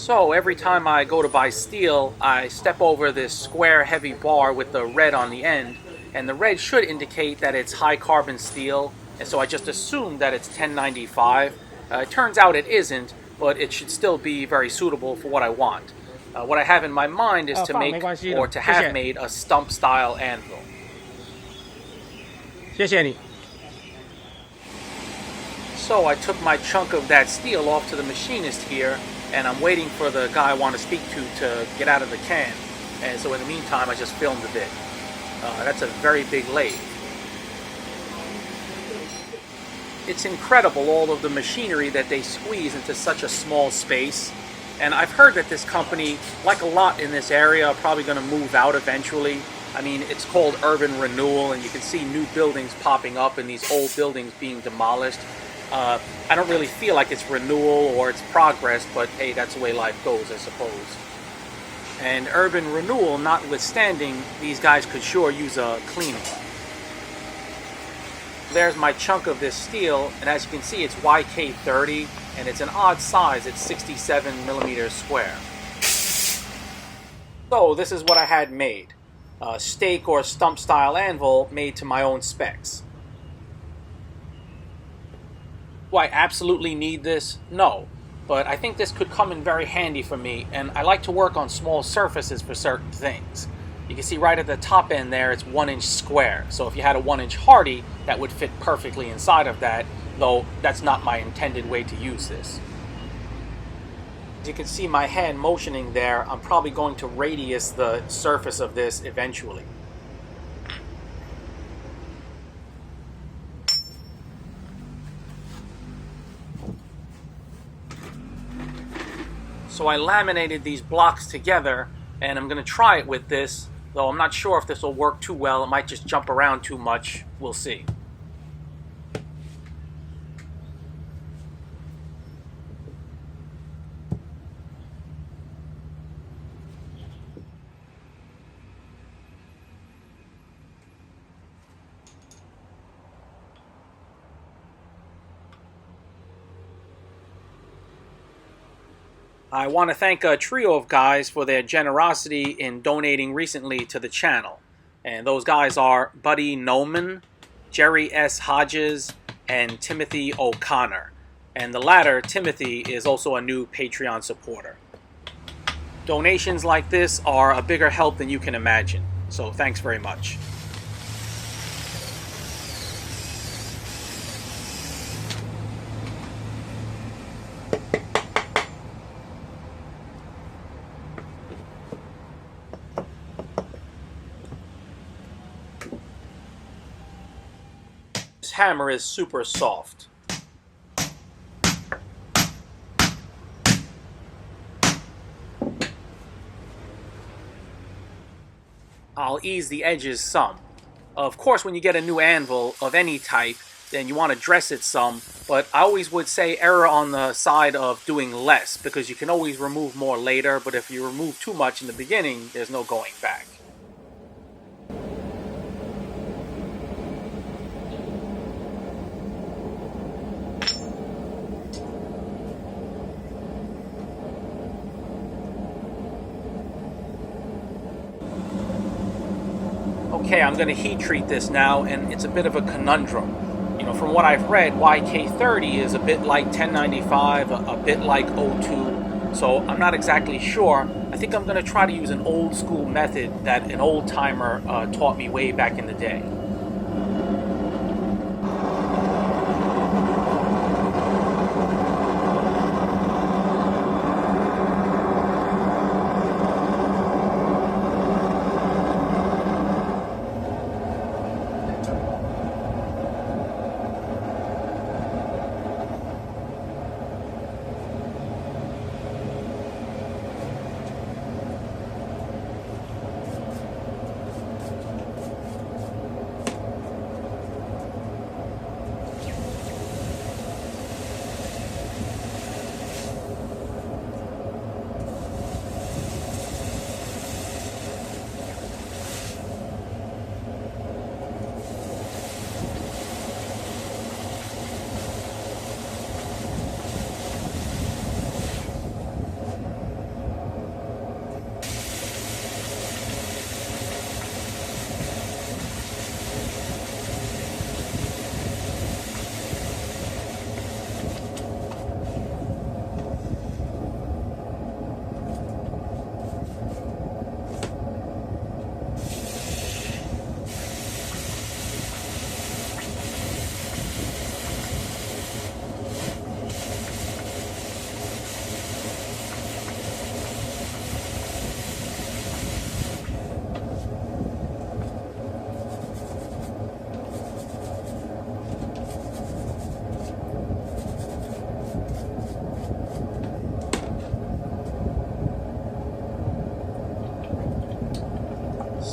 So every time I go to buy steel, I step over this square heavy bar with the red on the end, and the red should indicate that it's high carbon steel, and so I just assume that it's 1095. It turns out it isn't, but it should still be very suitable for what I want. What I have in my mind is to 放没 make 关系 or 的，to 谢 have 谢，made a stump style anvil. 谢谢你。So I took my chunk of that steel off to the machinist here, and I'm waiting for the guy I want to speak to get out of the can. And so in the meantime, I just filmed a bit. That's a very big lathe. It's incredible all of the machinery that they squeeze into such a small space. And I've heard that this company, like a lot in this area, are probably going to move out eventually. I mean, it's called urban renewal, and you can see new buildings popping up and these old buildings being demolished. I don't really feel like it's renewal or it's progress, but hey, that's the way life goes, I suppose. And urban renewal notwithstanding, these guys could sure use a cleaning. There's my chunk of this steel, and as you can see, it's YK30, and it's an odd size. It's 67 millimeters square. So this is what I had made. A stake or stump style anvil made to my own specs. Do I absolutely need this? No. But I think this could come in very handy for me, and I like to work on small surfaces for certain things. You can see right at the top end there, it's 1 inch square. So if you had a 1 inch hardy, that would fit perfectly inside of that, though that's not my intended way to use this. As you can see my hand motioning there, I'm probably going to radius the surface of this eventually. So I laminated these blocks together, and I'm going to try it with this, though I'm not sure if this will work too well. It might just jump around too much. We'll see. I want to thank a trio of guys for their generosity in donating recently to the channel. And those guys are Buddy Noman, Jerry S. Hodges, and Timothy O'Connor. And the latter, Timothy, is also a new Patreon supporter. Donations like this are a bigger help than you can imagine. So thanks very much. This hammer is super soft. I'll ease the edges some. Of course, when you get a new anvil of any type, then you want to dress it some, but I always would say err on the side of doing less, because you can always remove more later, but if you remove too much in the beginning, there's no going back. Okay, I'm going to heat treat this now, and it's a bit of a conundrum. You know, from what I've read, YK30 is a bit like 1095, a bit like O2, so I'm not exactly sure. I think I'm going to try to use an old school method that an old timer taught me way back in the day.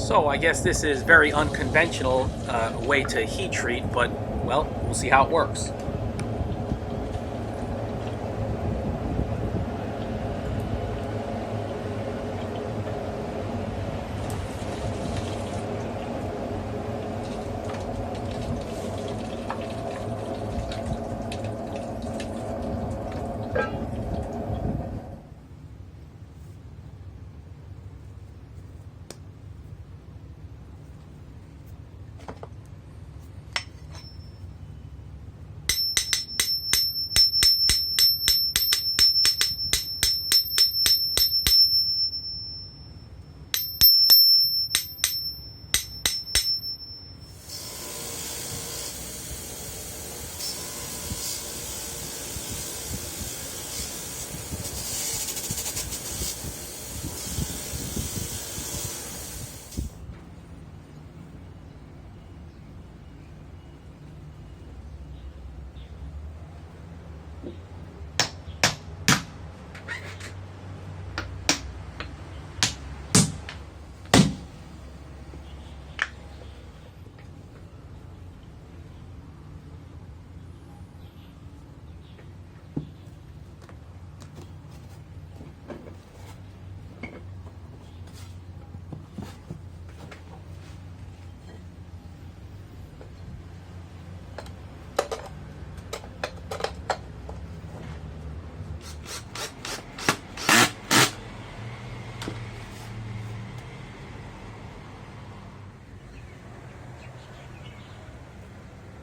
So I guess this is very unconventional way to heat treat, but well, we'll see how it works.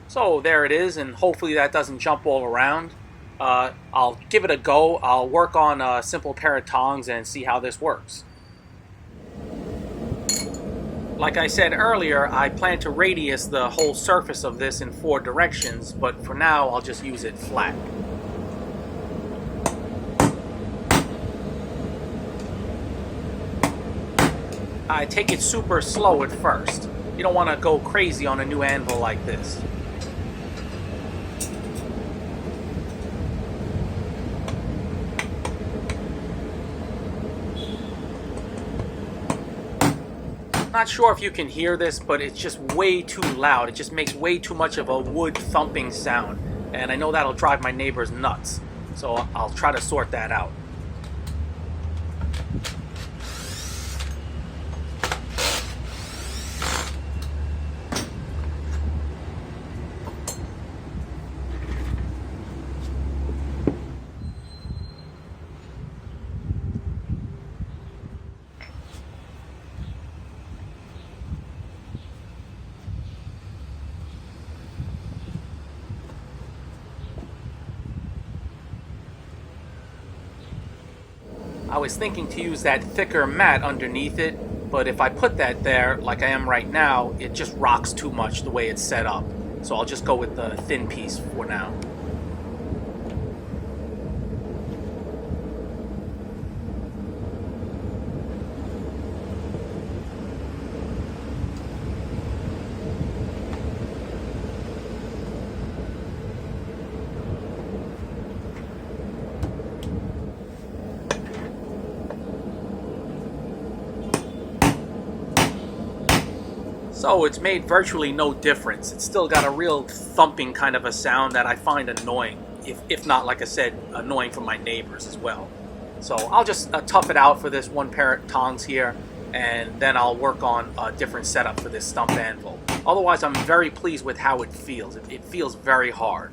So there it is, and hopefully that doesn't jump all around. I'll give it a go. I'll work on a simple pair of tongs and see how this works. Like I said earlier, I plan to radius the whole surface of this in 4 directions, but for now I'll just use it flat. I take it super slow at first. You don't want to go crazy on a new anvil like this. Not sure if you can hear this, but it's just way too loud. It just makes way too much of a wood thumping sound, and I know that'll drive my neighbors nuts, so I'll try to sort that out. I was thinking to use that thicker mat underneath it, but if I put that there, like I am right now, it just rocks too much the way it's set up. So I'll just go with the thin piece for now. So it's made virtually no difference. It's still got a real thumping kind of a sound that I find annoying, if not, like I said, annoying for my neighbors as well. So I'll just tough it out for this one pair of tongs here, and then I'll work on a different setup for this stump anvil. Otherwise, I'm very pleased with how it feels. It feels very hard.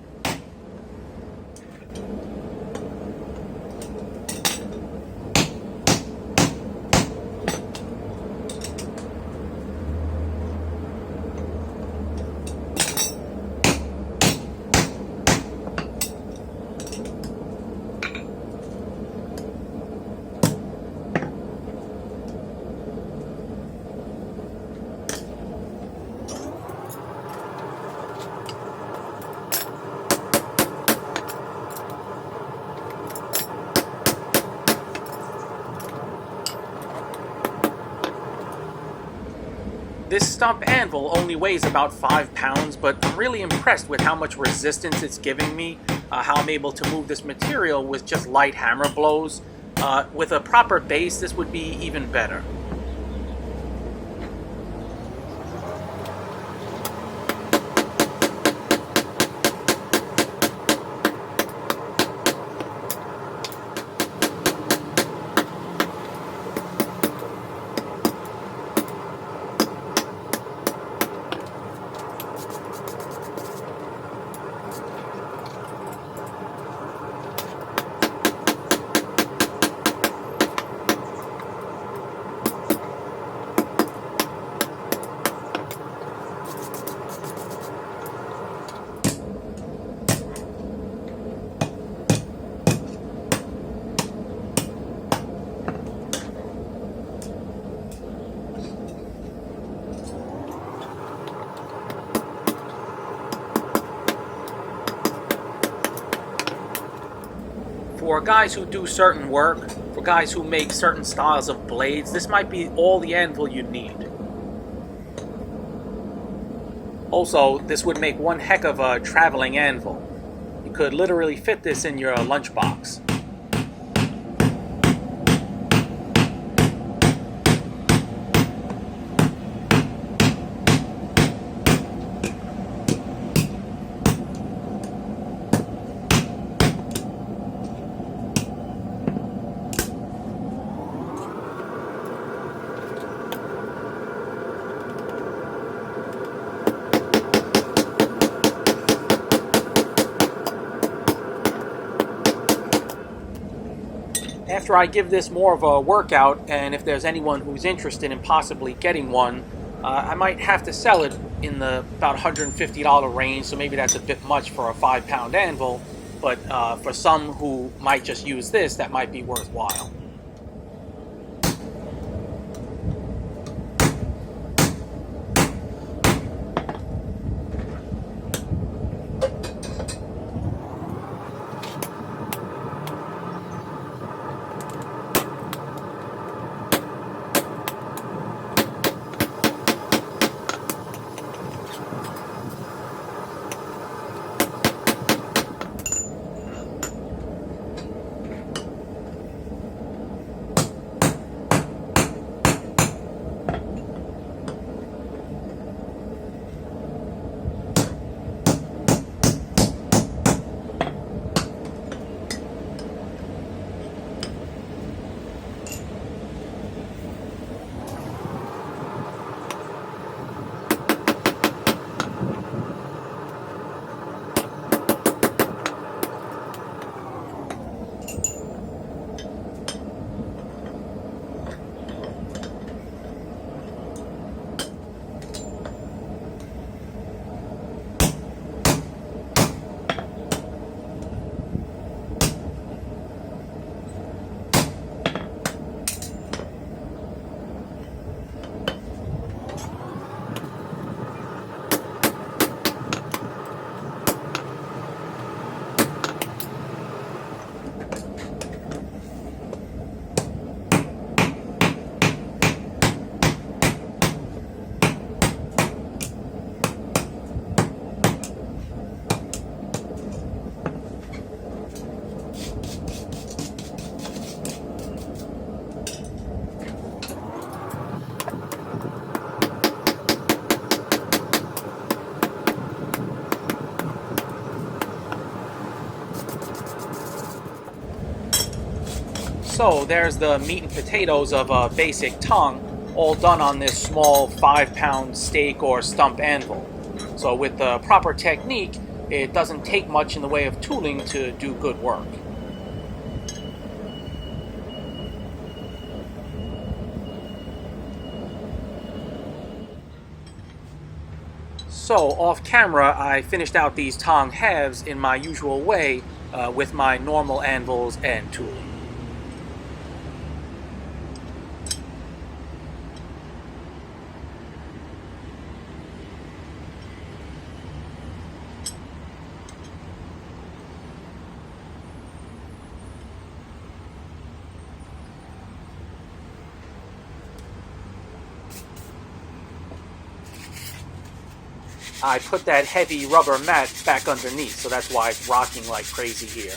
This stump anvil only weighs about 5 pounds, but I'm really impressed with how much resistance it's giving me, how I'm able to move this material with just light hammer blows. With a proper base, this would be even better. For guys who do certain work, for guys who make certain styles of blades, this might be all the anvil you need. Also, this would make one heck of a traveling anvil. You could literally fit this in your lunchbox. After I give this more of a workout, and if there's anyone who's interested in possibly getting one, I might have to sell it in the about $150 range, so maybe that's a bit much for a 5-pound anvil, but for some who might just use this, that might be worthwhile. So there's the meat and potatoes of a basic tong, all done on this small 5-pound stake or stump anvil. So with the proper technique, it doesn't take much in the way of tooling to do good work. So off camera, I finished out these tong halves in my usual way with my normal anvils and tooling. I put that heavy rubber mat back underneath, so that's why it's rocking like crazy here.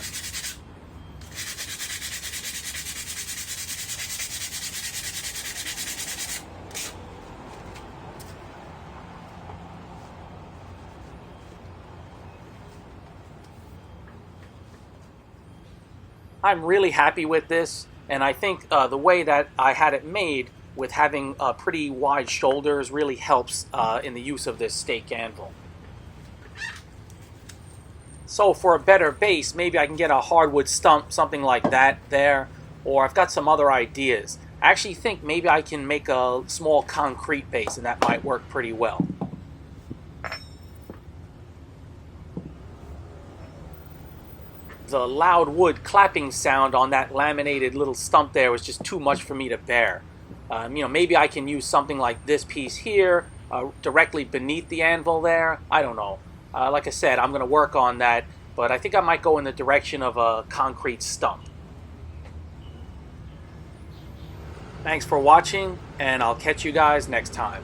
I'm really happy with this, and I think the way that I had it made with having pretty wide shoulders really helps in the use of this stake anvil. So for a better base, maybe I can get a hardwood stump, something like that there, or I've got some other ideas. I actually think maybe I can make a small concrete base, and that might work pretty well. The loud wood clapping sound on that laminated little stump there was just too much for me to bear. Maybe I can use something like this piece here, directly beneath the anvil there. I don't know. Like I said, I'm going to work on that But I think I might go in the direction of a concrete stump. Thanks for watching, and I'll catch you guys next time.